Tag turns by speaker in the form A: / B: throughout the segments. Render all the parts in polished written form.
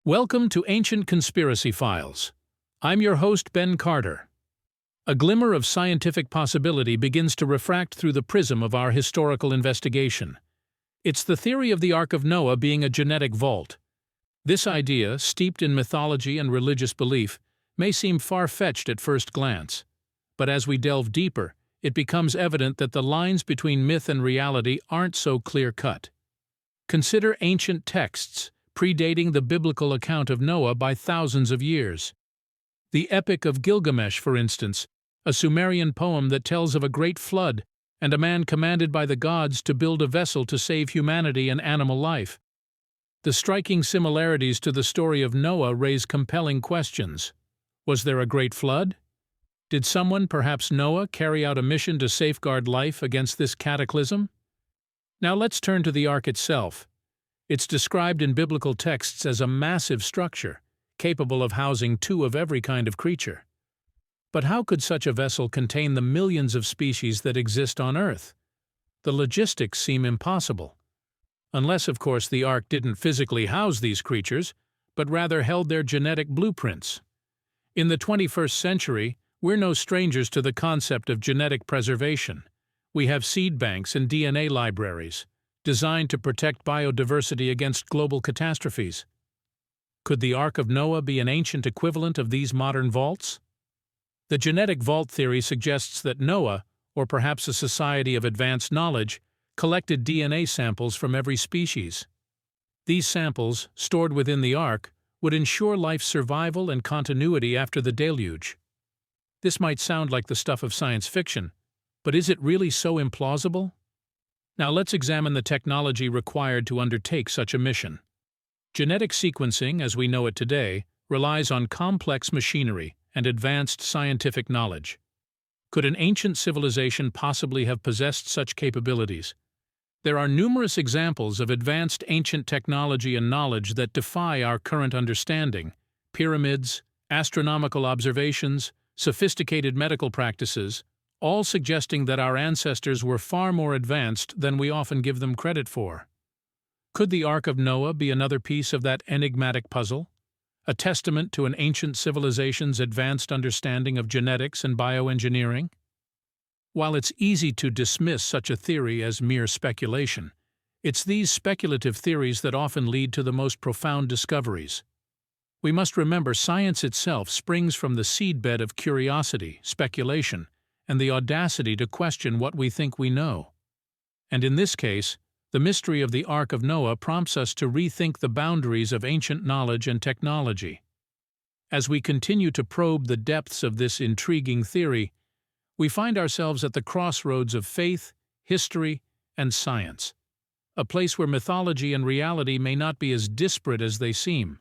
A: Welcome to Ancient Conspiracy Files. I'm your host, Ben Carter. A glimmer of scientific possibility begins to refract through the prism of our historical investigation. It's the theory of the Ark of Noah being a genetic vault. This idea, steeped in mythology and religious belief, may seem far-fetched at first glance. But as we delve deeper, it becomes evident that the lines between myth and reality aren't so clear-cut. Consider ancient texts, predating the biblical account of Noah by thousands of years. The Epic of Gilgamesh, for instance, a Sumerian poem that tells of a great flood and a man commanded by the gods to build a vessel to save humanity and animal life. The striking similarities to the story of Noah raise compelling questions. Was there a great flood? Did someone, perhaps Noah, carry out a mission to safeguard life against this cataclysm? Now let's turn to the ark itself. It's described in biblical texts as a massive structure, capable of housing two of every kind of creature. But how could such a vessel contain the millions of species that exist on Earth? The logistics seem impossible. Unless, of course, the ark didn't physically house these creatures, but rather held their genetic blueprints. In the 21st century, we're no strangers to the concept of genetic preservation. We have seed banks and DNA libraries, designed to protect biodiversity against global catastrophes. Could the Ark of Noah be an ancient equivalent of these modern vaults? The genetic vault theory suggests that Noah, or perhaps a society of advanced knowledge, collected DNA samples from every species. These samples, stored within the Ark, would ensure life's survival and continuity after the deluge. This might sound like the stuff of science fiction, but is it really so implausible? Now let's examine the technology required to undertake such a mission. Genetic sequencing, as we know it today, relies on complex machinery and advanced scientific knowledge. Could an ancient civilization possibly have possessed such capabilities? There are numerous examples of advanced ancient technology and knowledge that defy our current understanding: pyramids, astronomical observations, sophisticated medical practices, all suggesting that our ancestors were far more advanced than we often give them credit for. Could the Ark of Noah be another piece of that enigmatic puzzle? A testament to an ancient civilization's advanced understanding of genetics and bioengineering? While it's easy to dismiss such a theory as mere speculation, it's these speculative theories that often lead to the most profound discoveries. We must remember science itself springs from the seedbed of curiosity, speculation, and the audacity to question what we think we know. And in this case, the mystery of the Ark of Noah prompts us to rethink the boundaries of ancient knowledge and technology. As we continue to probe the depths of this intriguing theory, we find ourselves at the crossroads of faith, history, and science, a place where mythology and reality may not be as disparate as they seem.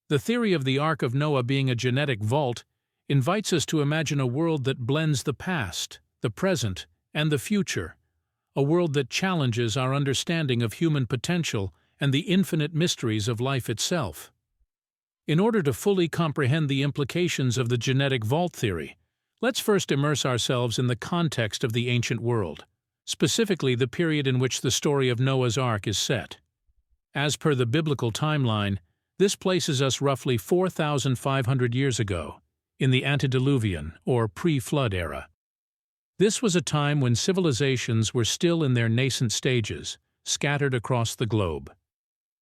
A: The theory of the Ark of Noah being a genetic vault invites us to imagine a world that blends the past, the present, and the future, a world that challenges our understanding of human potential and the infinite mysteries of life itself. In order to fully comprehend the implications of the genetic vault theory, let's first immerse ourselves in the context of the ancient world, specifically the period in which the story of Noah's Ark is set. As per the biblical timeline, this places us roughly 4,500 years ago, in the antediluvian, or pre-flood era. This was a time when civilizations were still in their nascent stages, scattered across the globe.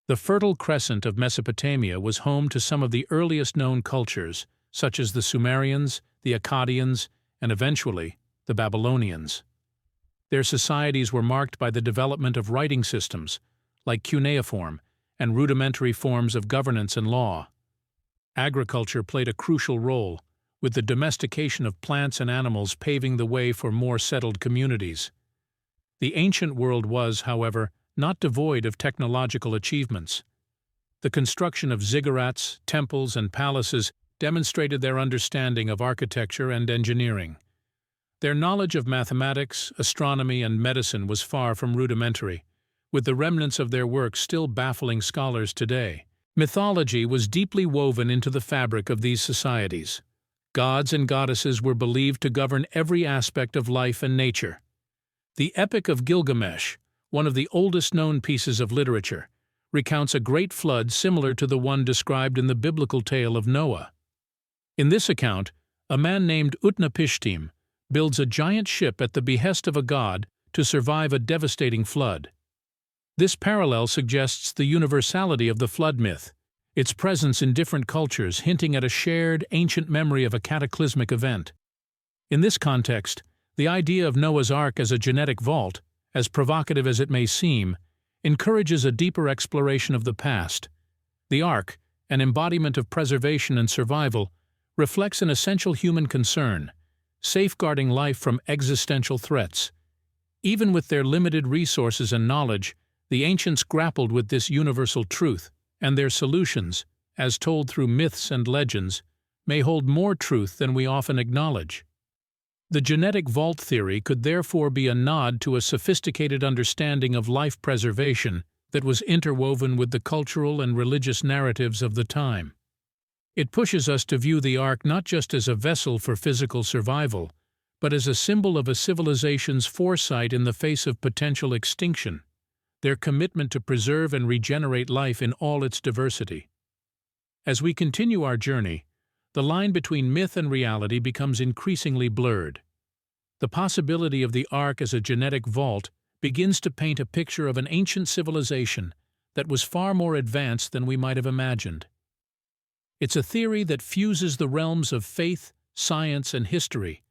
A: The Fertile Crescent of Mesopotamia was home to some of the earliest known cultures, such as the Sumerians, the Akkadians, and eventually, the Babylonians. Their societies were marked by the development of writing systems, like cuneiform, and rudimentary forms of governance and law. Agriculture played a crucial role, with the domestication of plants and animals paving the way for more settled communities. The ancient world was, however, not devoid of technological achievements. The construction of ziggurats, temples, and palaces demonstrated their understanding of architecture and engineering. Their knowledge of mathematics, astronomy, and medicine was far from rudimentary, with the remnants of their work still baffling scholars today. Mythology was deeply woven into the fabric of these societies. Gods and goddesses were believed to govern every aspect of life and nature. The Epic of Gilgamesh, one of the oldest known pieces of literature, recounts a great flood similar to the one described in the biblical tale of Noah. In this account, a man named Utnapishtim builds a giant ship at the behest of a god to survive a devastating flood. This parallel suggests the universality of the flood myth, its presence in different cultures hinting at a shared, ancient memory of a cataclysmic event. In this context, the idea of Noah's Ark as a genetic vault, as provocative as it may seem, encourages a deeper exploration of the past. The Ark, an embodiment of preservation and survival, reflects an essential human concern, safeguarding life from existential threats. Even with their limited resources and knowledge, the ancients grappled with this universal truth, and their solutions, as told through myths and legends, may hold more truth than we often acknowledge. The genetic vault theory could therefore be a nod to a sophisticated understanding of life preservation that was interwoven with the cultural and religious narratives of the time. It pushes us to view the Ark not just as a vessel for physical survival, but as a symbol of a civilization's foresight in the face of potential extinction, their commitment to preserve and regenerate life in all its diversity. As we continue our journey, the line between myth and reality becomes increasingly blurred. The possibility of the Ark as a genetic vault begins to paint a picture of an ancient civilization that was far more advanced than we might have imagined. It's a theory that fuses the realms of faith, science, and history,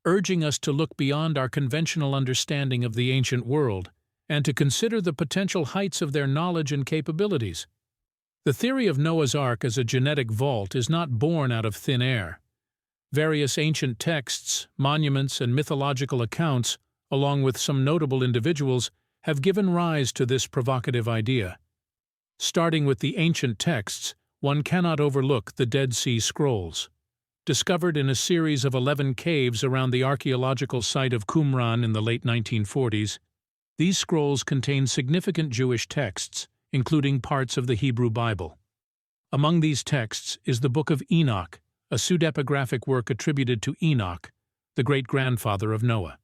A: urging us to look beyond our conventional understanding of the ancient world and to consider the potential heights of their knowledge and capabilities. The theory of Noah's Ark as a genetic vault is not born out of thin air. Various ancient texts, monuments, and mythological accounts, along with some notable individuals, have given rise to this provocative idea. Starting with the ancient texts, one cannot overlook the Dead Sea Scrolls. Discovered in a series of 11 caves around the archaeological site of Qumran in the late 1940s, these scrolls contain significant Jewish texts, including parts of the Hebrew Bible. Among these texts is the Book of Enoch, a pseudepigraphic work attributed to Enoch, the great-grandfather of Noah.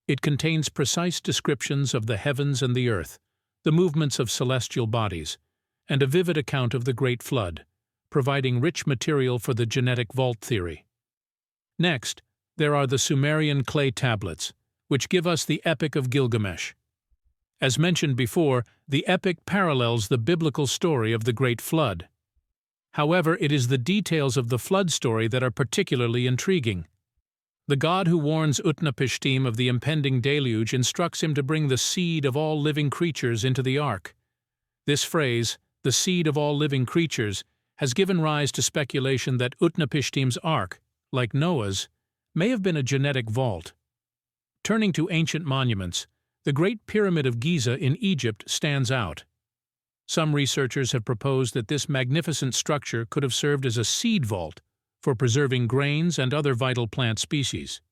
A: It contains precise descriptions of the heavens and the earth, the movements of celestial bodies, and a vivid account of the Great Flood, providing rich material for the genetic vault theory. Next, there are the Sumerian clay tablets, which give us the Epic of Gilgamesh. As mentioned before, the epic parallels the biblical story of the Great Flood. However, it is the details of the flood story that are particularly intriguing. The god who warns Utnapishtim of the impending deluge instructs him to bring the seed of all living creatures into the ark. This phrase, the seed of all living creatures, has given rise to speculation that Utnapishtim's ark, like Noah's, may have been a genetic vault. Turning to ancient monuments, the Great Pyramid of Giza in Egypt stands out. Some researchers have proposed that this magnificent structure could have served as a seed vault for preserving grains and other vital plant species.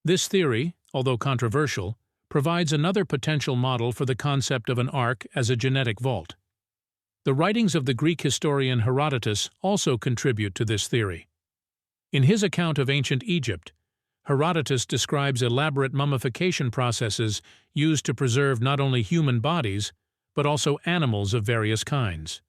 A: This theory, although controversial, provides another potential model for the concept of an ark as a genetic vault. The writings of the Greek historian Herodotus also contribute to this theory. In his account of ancient Egypt, Herodotus describes elaborate mummification processes used to preserve not only human bodies, but also animals of various kinds.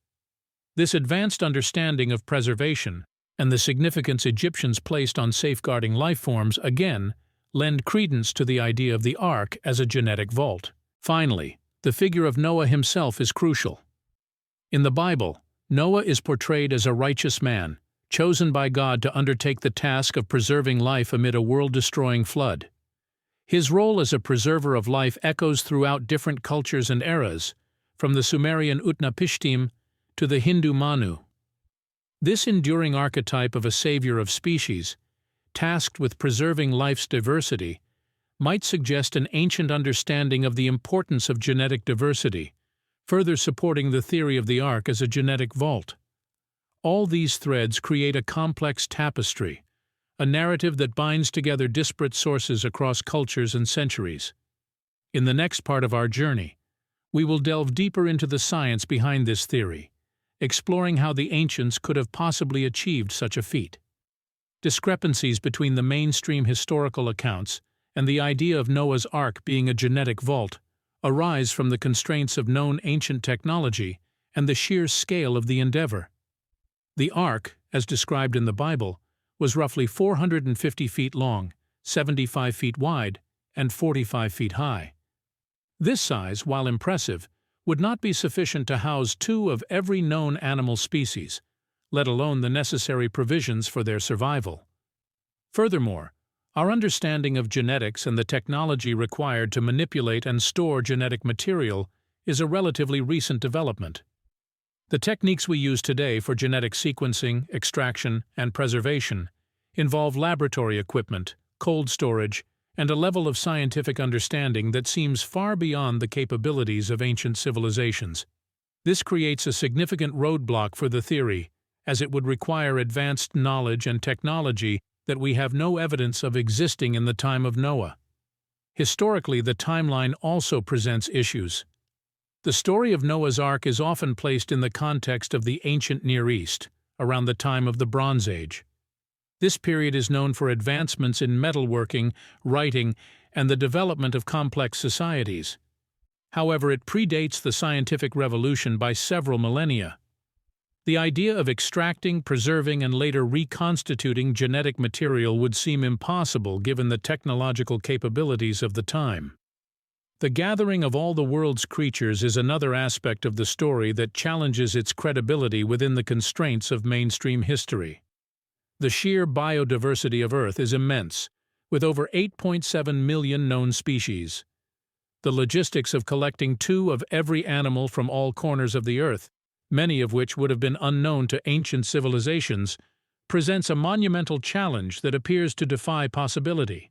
A: This advanced understanding of preservation and the significance Egyptians placed on safeguarding life forms again lend credence to the idea of the ark as a genetic vault. Finally, the figure of Noah himself is crucial. In the Bible, Noah is portrayed as a righteous man, chosen by God to undertake the task of preserving life amid a world-destroying flood. His role as a preserver of life echoes throughout different cultures and eras, from the Sumerian Utnapishtim to the Hindu Manu. This enduring archetype of a savior of species, tasked with preserving life's diversity, might suggest an ancient understanding of the importance of genetic diversity, further supporting the theory of the ark as a genetic vault. All these threads create a complex tapestry, a narrative that binds together disparate sources across cultures and centuries. In the next part of our journey, we will delve deeper into the science behind this theory, exploring how the ancients could have possibly achieved such a feat. Discrepancies between the mainstream historical accounts and the idea of Noah's Ark being a genetic vault arise from the constraints of known ancient technology and the sheer scale of the endeavor. The ark, as described in the Bible, was roughly 450 feet long, 75 feet wide, and 45 feet high. This size, while impressive, would not be sufficient to house 2 of every known animal species, let alone the necessary provisions for their survival. Furthermore, our understanding of genetics and the technology required to manipulate and store genetic material is a relatively recent development. The techniques we use today for genetic sequencing, extraction, and preservation involve laboratory equipment, cold storage, and a level of scientific understanding that seems far beyond the capabilities of ancient civilizations. This creates a significant roadblock for the theory, as it would require advanced knowledge and technology that we have no evidence of existing in the time of Noah. Historically, the timeline also presents issues. The story of Noah's Ark is often placed in the context of the ancient Near East, around the time of the Bronze Age. This period is known for advancements in metalworking, writing, and the development of complex societies. However, it predates the scientific revolution by several millennia. The idea of extracting, preserving, and later reconstituting genetic material would seem impossible given the technological capabilities of the time. The gathering of all the world's creatures is another aspect of the story that challenges its credibility within the constraints of mainstream history. The sheer biodiversity of Earth is immense, with over 8.7 million known species. The logistics of collecting 2 of every animal from all corners of the Earth, many of which would have been unknown to ancient civilizations, presents a monumental challenge that appears to defy possibility.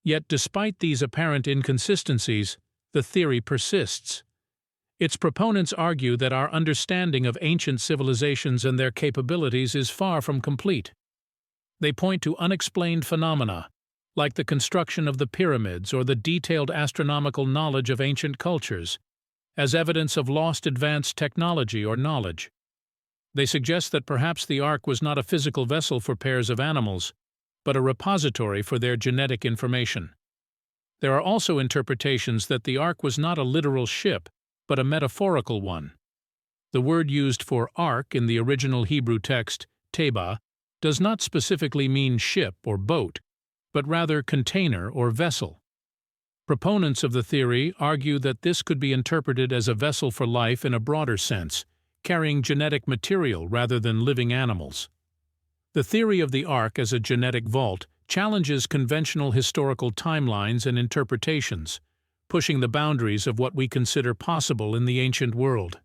A: Yet despite these apparent inconsistencies, the theory persists. Its proponents argue that our understanding of ancient civilizations and their capabilities is far from complete. They point to unexplained phenomena, like the construction of the pyramids or the detailed astronomical knowledge of ancient cultures, as evidence of lost advanced technology or knowledge. They suggest that perhaps the Ark was not a physical vessel for pairs of animals, but a repository for their genetic information. There are also interpretations that the Ark was not a literal ship, but a metaphorical one. The word used for ark in the original Hebrew text, teba, does not specifically mean ship or boat, but rather container or vessel. Proponents of the theory argue that this could be interpreted as a vessel for life in a broader sense, carrying genetic material rather than living animals. The theory of the Ark as a genetic vault challenges conventional historical timelines and interpretations, pushing the boundaries of what we consider possible in the ancient world.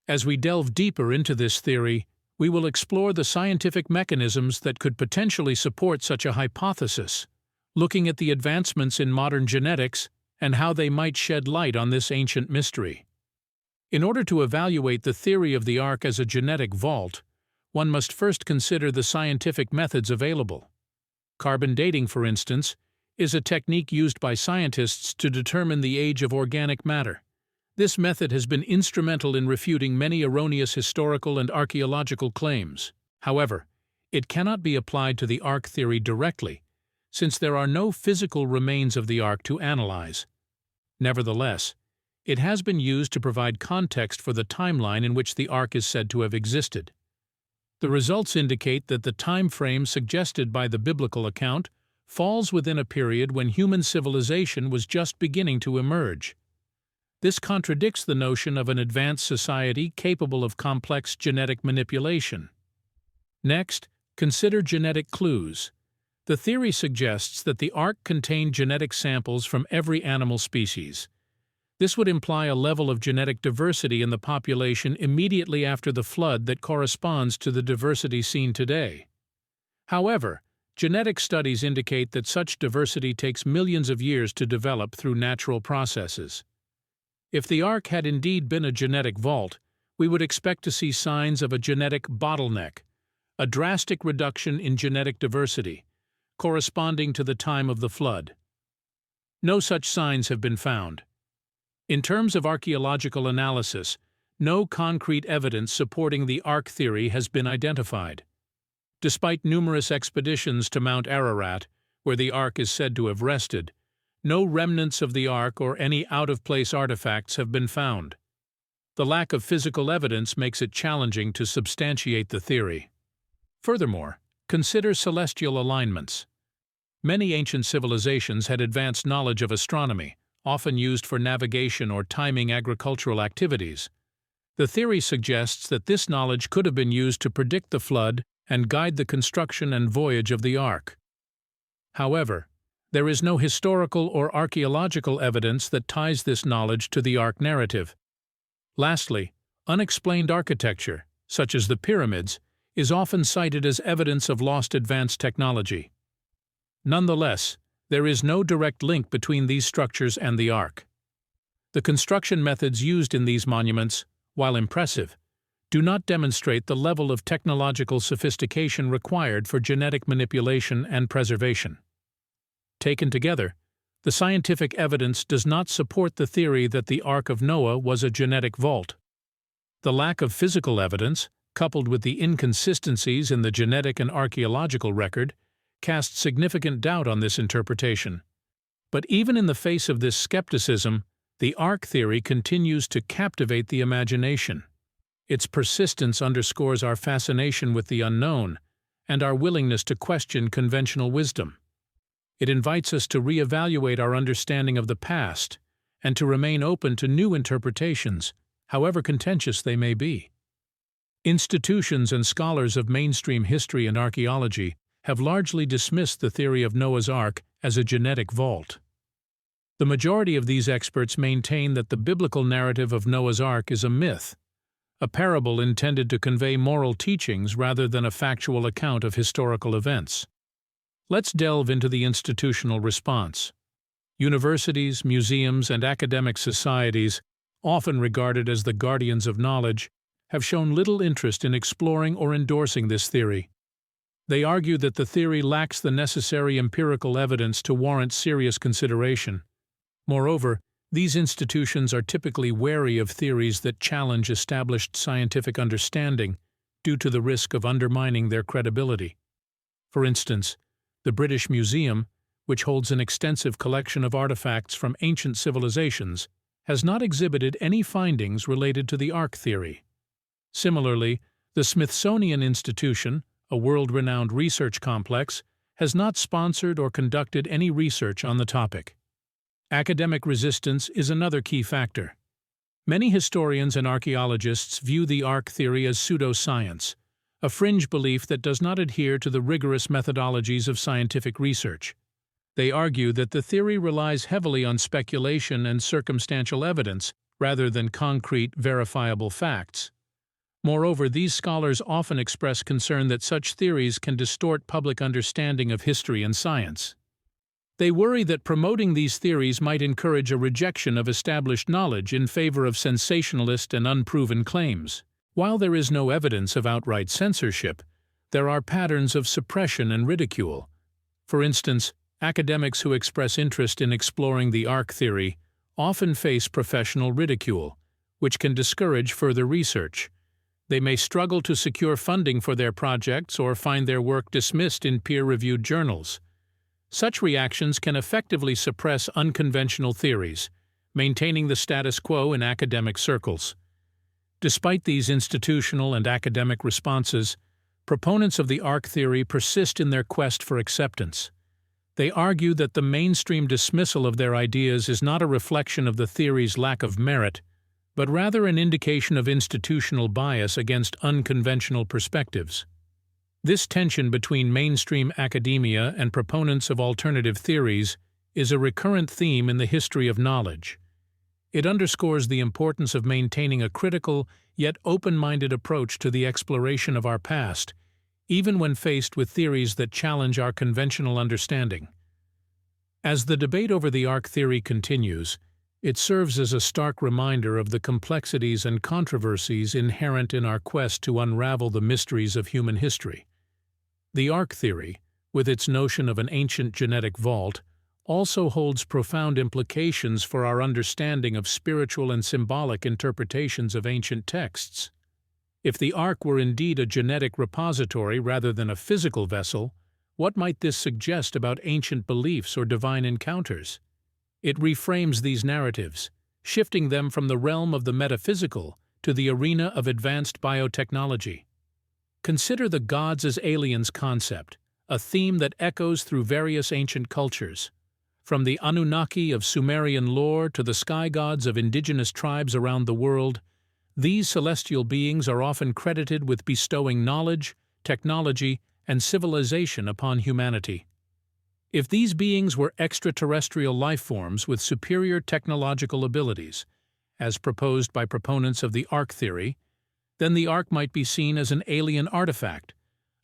A: As we delve deeper into this theory, we will explore the scientific mechanisms that could potentially support such a hypothesis, looking at the advancements in modern genetics and how they might shed light on this ancient mystery. In order to evaluate the theory of the Ark as a genetic vault, one must first consider the scientific methods available. Carbon dating, for instance, is a technique used by scientists to determine the age of organic matter. This method has been instrumental in refuting many erroneous historical and archaeological claims. However, it cannot be applied to the Ark theory directly, since there are no physical remains of the Ark to analyze. Nevertheless, it has been used to provide context for the timeline in which the Ark is said to have existed. The results indicate that the time frame suggested by the biblical account falls within a period when human civilization was just beginning to emerge. This contradicts the notion of an advanced society capable of complex genetic manipulation. Next, consider genetic clues. The theory suggests that the Ark contained genetic samples from every animal species. This would imply a level of genetic diversity in the population immediately after the flood that corresponds to the diversity seen today. However, genetic studies indicate that such diversity takes millions of years to develop through natural processes. If the Ark had indeed been a genetic vault, we would expect to see signs of a genetic bottleneck, a drastic reduction in genetic diversity, corresponding to the time of the flood. No such signs have been found. In terms of archaeological analysis, no concrete evidence supporting the Ark theory has been identified. Despite numerous expeditions to Mount Ararat, where the Ark is said to have rested, no remnants of the Ark or any out-of-place artifacts have been found. The lack of physical evidence makes it challenging to substantiate the theory. Furthermore, consider celestial alignments. Many ancient civilizations had advanced knowledge of astronomy, often used for navigation or timing agricultural activities. The theory suggests that this knowledge could have been used to predict the flood and guide the construction and voyage of the Ark. However, there is no historical or archaeological evidence that ties this knowledge to the Ark narrative. Lastly, unexplained architecture, such as the pyramids, is often cited as evidence of lost advanced technology. Nonetheless, there is no direct link between these structures and the Ark. The construction methods used in these monuments, while impressive, do not demonstrate the level of technological sophistication required for genetic manipulation and preservation. Taken together, the scientific evidence does not support the theory that the Ark of Noah was a genetic vault. The lack of physical evidence, coupled with the inconsistencies in the genetic and archaeological record, casts significant doubt on this interpretation. But even in the face of this skepticism, the Ark theory continues to captivate the imagination. Its persistence underscores our fascination with the unknown and our willingness to question conventional wisdom. It invites us to reevaluate our understanding of the past and to remain open to new interpretations, however contentious they may be. Institutions and scholars of mainstream history and archaeology have largely dismissed the theory of Noah's Ark as a genetic vault. The majority of these experts maintain that the biblical narrative of Noah's Ark is a myth, a parable intended to convey moral teachings rather than a factual account of historical events. Let's delve into the institutional response. Universities, museums, and academic societies, often regarded as the guardians of knowledge, have shown little interest in exploring or endorsing this theory. They argue that the theory lacks the necessary empirical evidence to warrant serious consideration. Moreover, these institutions are typically wary of theories that challenge established scientific understanding due to the risk of undermining their credibility. For instance, the British Museum, which holds an extensive collection of artifacts from ancient civilizations, has not exhibited any findings related to the Ark theory. Similarly, the Smithsonian Institution, a world-renowned research complex, has not sponsored or conducted any research on the topic. Academic resistance is another key factor. Many historians and archaeologists view the Ark theory as pseudoscience, a fringe belief that does not adhere to the rigorous methodologies of scientific research. They argue that the theory relies heavily on speculation and circumstantial evidence rather than concrete, verifiable facts. Moreover, these scholars often express concern that such theories can distort public understanding of history and science. They worry that promoting these theories might encourage a rejection of established knowledge in favor of sensationalist and unproven claims. While there is no evidence of outright censorship, there are patterns of suppression and ridicule. For instance, academics who express interest in exploring the Ark theory often face professional ridicule, which can discourage further research. They may struggle to secure funding for their projects or find their work dismissed in peer-reviewed journals. Such reactions can effectively suppress unconventional theories, maintaining the status quo in academic circles. Despite these institutional and academic responses, proponents of the Ark theory persist in their quest for acceptance. They argue that the mainstream dismissal of their ideas is not a reflection of the theory's lack of merit, but rather an indication of institutional bias against unconventional perspectives. This tension between mainstream academia and proponents of alternative theories is a recurrent theme in the history of knowledge. It underscores the importance of maintaining a critical, yet open-minded approach to the exploration of our past, even when faced with theories that challenge our conventional understanding. As the debate over the Ark theory continues, it serves as a stark reminder of the complexities and controversies inherent in our quest to unravel the mysteries of human history. The Ark theory, with its notion of an ancient genetic vault, also holds profound implications for our understanding of spiritual and symbolic interpretations of ancient texts. If the Ark were indeed a genetic repository rather than a physical vessel, what might this suggest about ancient beliefs or divine encounters? It reframes these narratives, shifting them from the realm of the metaphysical to the arena of advanced biotechnology. Consider the gods as aliens concept, a theme that echoes through various ancient cultures. From the Anunnaki of Sumerian lore to the sky gods of indigenous tribes around the world, these celestial beings are often credited with bestowing knowledge, technology, and civilization upon humanity. If these beings were extraterrestrial life forms with superior technological abilities, as proposed by proponents of the Ark theory, then the Ark might be seen as an alien artifact,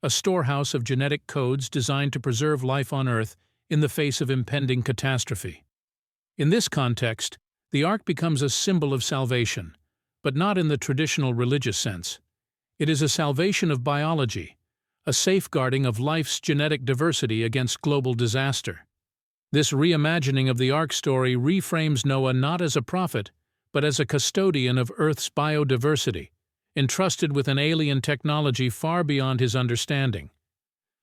A: a storehouse of genetic codes designed to preserve life on Earth in the face of impending catastrophe. In this context, the Ark becomes a symbol of salvation, but not in the traditional religious sense. It is a salvation of biology, a safeguarding of life's genetic diversity against global disaster. This reimagining of the Ark story reframes Noah not as a prophet, but as a custodian of Earth's biodiversity, entrusted with an alien technology far beyond his understanding.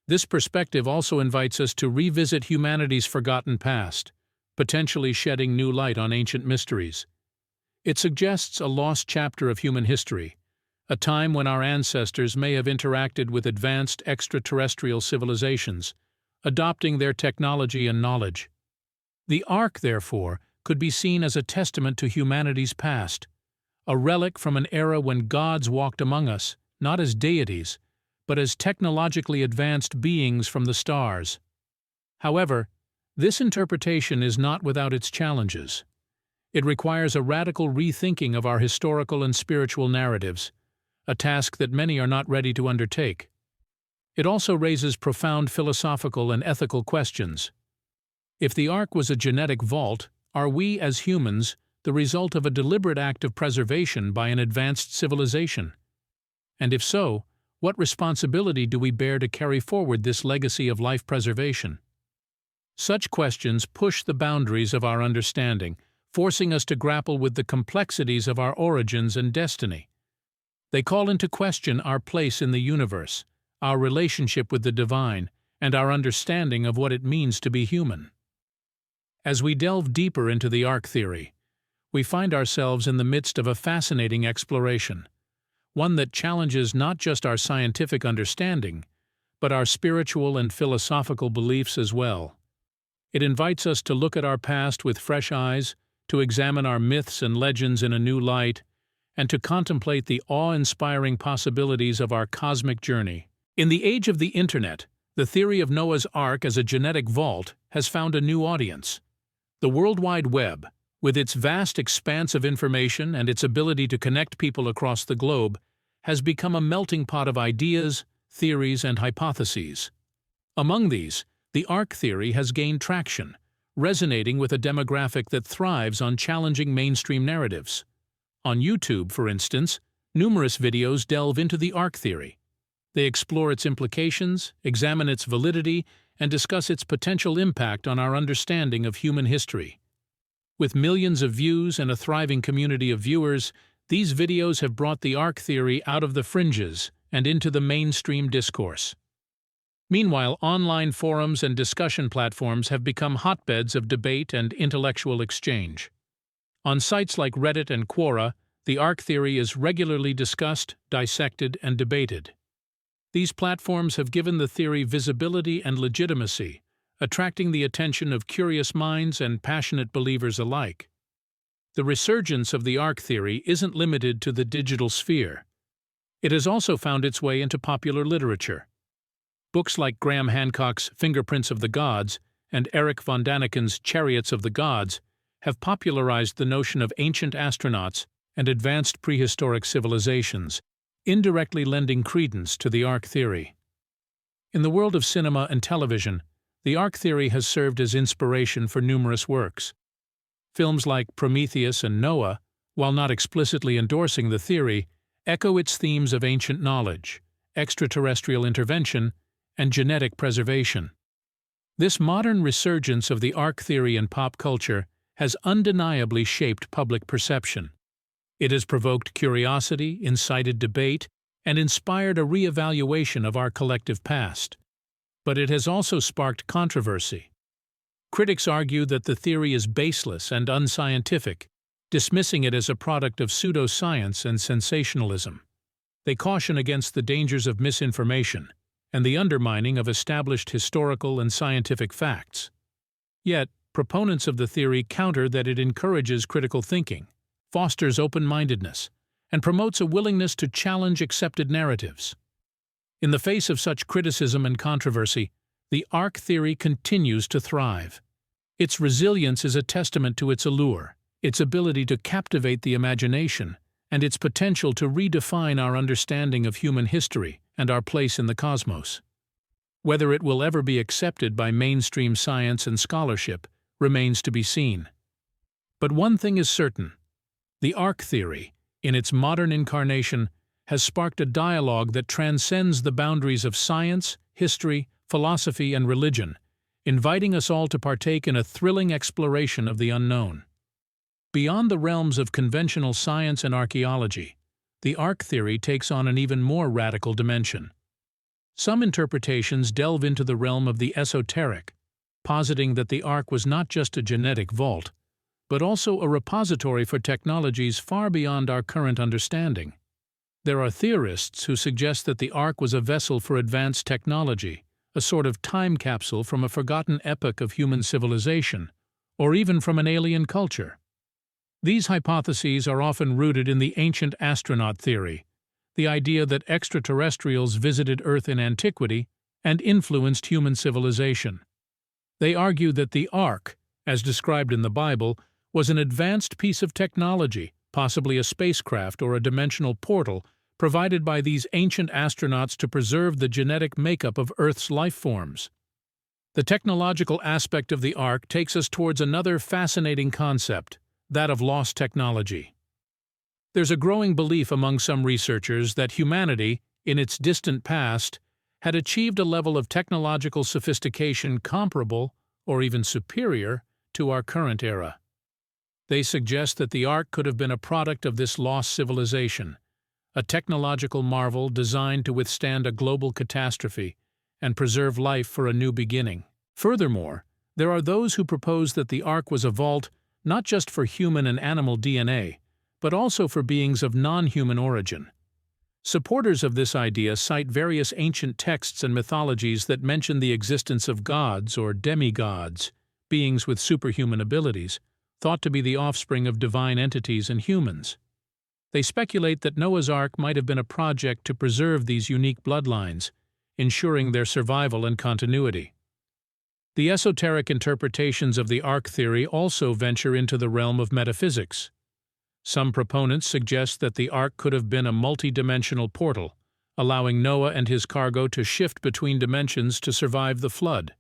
A: This perspective also invites us to revisit humanity's forgotten past, potentially shedding new light on ancient mysteries. It suggests a lost chapter of human history, a time when our ancestors may have interacted with advanced extraterrestrial civilizations, adopting their technology and knowledge. The Ark, therefore, could be seen as a testament to humanity's past, a relic from an era when gods walked among us, not as deities, but as technologically advanced beings from the stars. However, this interpretation is not without its challenges. It requires a radical rethinking of our historical and spiritual narratives, a task that many are not ready to undertake. It also raises profound philosophical and ethical questions. If the Ark was a genetic vault, are we, as humans, the result of a deliberate act of preservation by an advanced civilization? And if so, what responsibility do we bear to carry forward this legacy of life preservation? Such questions push the boundaries of our understanding, forcing us to grapple with the complexities of our origins and destiny. They call into question our place in the universe, our relationship with the divine, and our understanding of what it means to be human. As we delve deeper into the Ark theory, we find ourselves in the midst of a fascinating exploration, one that challenges not just our scientific understanding, but our spiritual and philosophical beliefs as well. It invites us to look at our past with fresh eyes, to examine our myths and legends in a new light, and to contemplate the awe-inspiring possibilities of our cosmic journey. In the age of the Internet, the theory of Noah's Ark as a genetic vault has found a new audience. The World Wide Web, with its vast expanse of information and its ability to connect people across the globe, has become a melting pot of ideas, theories, and hypotheses. Among these, the Ark theory has gained traction, resonating with a demographic that thrives on challenging mainstream narratives. On YouTube, for instance, numerous videos delve into the Ark theory. They explore its implications, examine its validity, and discuss its potential impact on our understanding of human history. With millions of views and a thriving community of viewers, these videos have brought the Ark theory out of the fringes and into the mainstream discourse. Meanwhile, online forums and discussion platforms have become hotbeds of debate and intellectual exchange. On sites like Reddit and Quora, the Ark theory is regularly discussed, dissected, and debated. These platforms have given the theory visibility and legitimacy, attracting the attention of curious minds and passionate believers alike. The resurgence of the Ark theory isn't limited to the digital sphere. It has also found its way into popular literature. Books like Graham Hancock's Fingerprints of the Gods and Erich von Daniken's Chariots of the Gods have popularized the notion of ancient astronauts and advanced prehistoric civilizations, indirectly lending credence to the Ark theory. In the world of cinema and television, the Ark theory has served as inspiration for numerous works. Films like Prometheus and Noah, while not explicitly endorsing the theory, echo its themes of ancient knowledge, extraterrestrial intervention, and genetic preservation. This modern resurgence of the Ark theory in pop culture has undeniably shaped public perception. It has provoked curiosity, incited debate, and inspired a re-evaluation of our collective past. But it has also sparked controversy. Critics argue that the theory is baseless and unscientific, dismissing it as a product of pseudoscience and sensationalism. They caution against the dangers of misinformation and the undermining of established historical and scientific facts. Yet, proponents of the theory counter that it encourages critical thinking, fosters open-mindedness, and promotes a willingness to challenge accepted narratives. In the face of such criticism and controversy, the ark theory continues to thrive. Its resilience is a testament to its allure, its ability to captivate the imagination, and its potential to redefine our understanding of human history and our place in the cosmos. Whether it will ever be accepted by mainstream science and scholarship remains to be seen. But one thing is certain: the ark theory, in its modern incarnation, has sparked a dialogue that transcends the boundaries of science, history, philosophy, and religion, inviting us all to partake in a thrilling exploration of the unknown. Beyond the realms of conventional science and archaeology, the ark theory takes on an even more radical dimension. Some interpretations delve into the realm of the esoteric, positing that the ark was not just a genetic vault, but also a repository for technologies far beyond our current understanding. There are theorists who suggest that the ark was a vessel for advanced technology, a sort of time capsule from a forgotten epoch of human civilization, or even from an alien culture. These hypotheses are often rooted in the ancient astronaut theory, the idea that extraterrestrials visited Earth in antiquity and influenced human civilization. They argue that the ark, as described in the Bible, was an advanced piece of technology, possibly a spacecraft or a dimensional portal, provided by these ancient astronauts to preserve the genetic makeup of Earth's life forms. The technological aspect of the ark takes us towards another fascinating concept, that of lost technology. There's a growing belief among some researchers that humanity, in its distant past, had achieved a level of technological sophistication comparable, or even superior, to our current era. They suggest that the ark could have been a product of this lost civilization, a technological marvel designed to withstand a global catastrophe and preserve life for a new beginning. Furthermore, there are those who propose that the ark was a vault not just for human and animal DNA, but also for beings of non-human origin. Supporters of this idea cite various ancient texts and mythologies that mention the existence of gods or demigods, beings with superhuman abilities, thought to be the offspring of divine entities and humans. They speculate that Noah's Ark might have been a project to preserve these unique bloodlines, ensuring their survival and continuity. The esoteric interpretations of the ark theory also venture into the realm of metaphysics. Some proponents suggest that the ark could have been a multi-dimensional portal, allowing Noah and his cargo to shift between dimensions to survive the flood.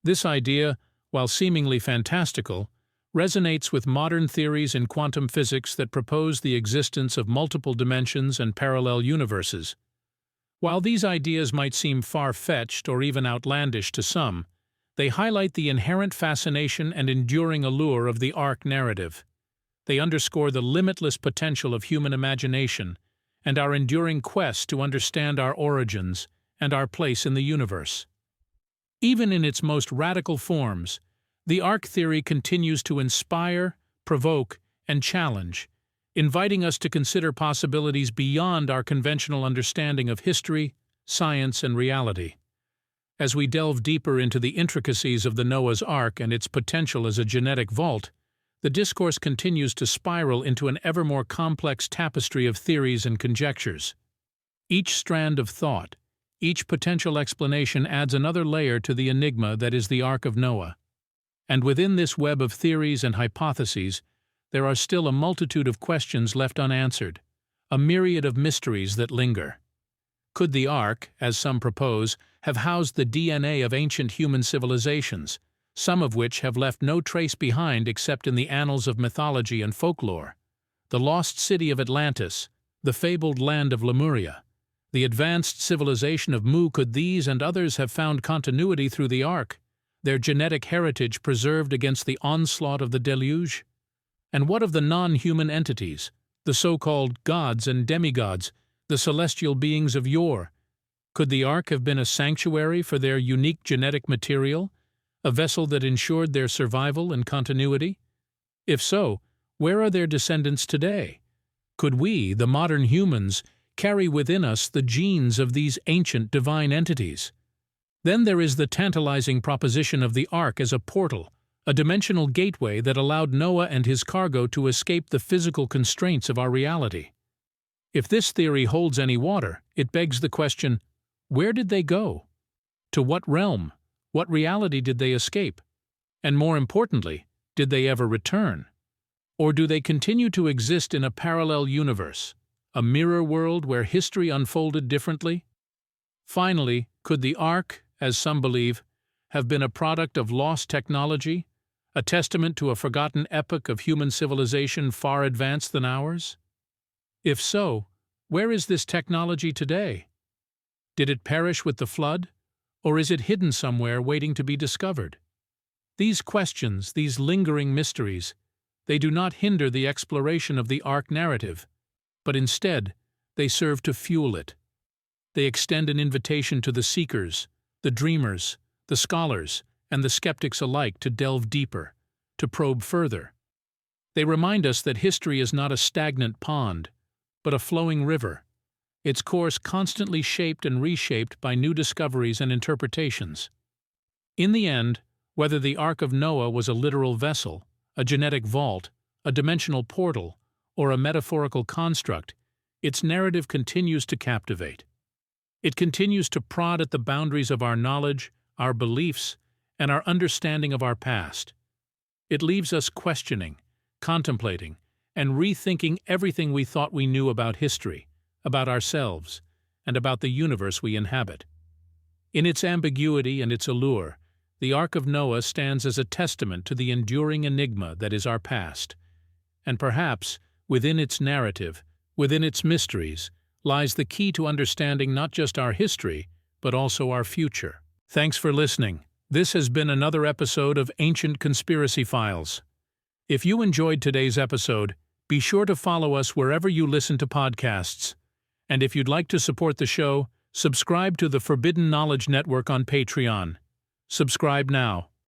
A: This idea, while seemingly fantastical, resonates with modern theories in quantum physics that propose the existence of multiple dimensions and parallel universes. While these ideas might seem far-fetched or even outlandish to some, they highlight the inherent fascination and enduring allure of the ark narrative. They underscore the limitless potential of human imagination and our enduring quest to understand our origins and our place in the universe. Even in its most radical forms, the ark theory continues to inspire, provoke, and challenge, inviting us to consider possibilities beyond our conventional understanding of history, science, and reality. As we delve deeper into the intricacies of the Noah's Ark and its potential as a genetic vault, the discourse continues to spiral into an ever more complex tapestry of theories and conjectures. Each strand of thought, each potential explanation adds another layer to the enigma that is the Ark of Noah. And within this web of theories and hypotheses, there are still a multitude of questions left unanswered, a myriad of mysteries that linger. Could the Ark, as some propose, have housed the DNA of ancient human civilizations, some of which have left no trace behind except in the annals of mythology and folklore? The lost city of Atlantis, the fabled land of Lemuria, the advanced civilization of Mu, could these and others have found continuity through the Ark, their genetic heritage preserved against the onslaught of the deluge? And what of the non-human entities, the so-called gods and demigods, the celestial beings of yore? Could the Ark have been a sanctuary for their unique genetic material, A vessel that ensured their survival and continuity? If so, where are their descendants today? Could we, the modern humans, carry within us the genes of these ancient divine entities? Then there is the tantalizing proposition of the Ark as a portal, a dimensional gateway that allowed Noah and his cargo to escape the physical constraints of our reality. If this theory holds any water, it begs the question, where did they go? To what realm? What reality did they escape? And more importantly, did they ever return? Or do they continue to exist in a parallel universe, a mirror world where history unfolded differently? Finally, could the Ark, as some believe, have been a product of lost technology, a testament to a forgotten epoch of human civilization far advanced than ours? If so, where is this technology today? Did it perish with the flood, or is it hidden somewhere waiting to be discovered? These questions, these lingering mysteries, they do not hinder the exploration of the Ark narrative, but instead, they serve to fuel it. They extend an invitation to the seekers, the dreamers, the scholars, and the skeptics alike to delve deeper, to probe further. They remind us that history is not a stagnant pond, but a flowing river, its course constantly shaped and reshaped by new discoveries and interpretations. In the end, whether the Ark of Noah was a literal vessel, a genetic vault, a dimensional portal, or a metaphorical construct, its narrative continues to captivate. It continues to prod at the boundaries of our knowledge, our beliefs, and our understanding of our past. It leaves us questioning, contemplating, and rethinking everything we thought we knew about history, about ourselves, and about the universe we inhabit. In its ambiguity and its allure, the Ark of Noah stands as a testament to the enduring enigma that is our past. And perhaps, within its narrative, within its mysteries, lies the key to understanding not just our history, but also our future. Thanks for listening. This has been another episode of Ancient Conspiracy Files. If you enjoyed today's episode, be sure to follow us wherever you listen to podcasts. And if you'd like to support the show, subscribe to the Forbidden Knowledge Network on Patreon. Subscribe now.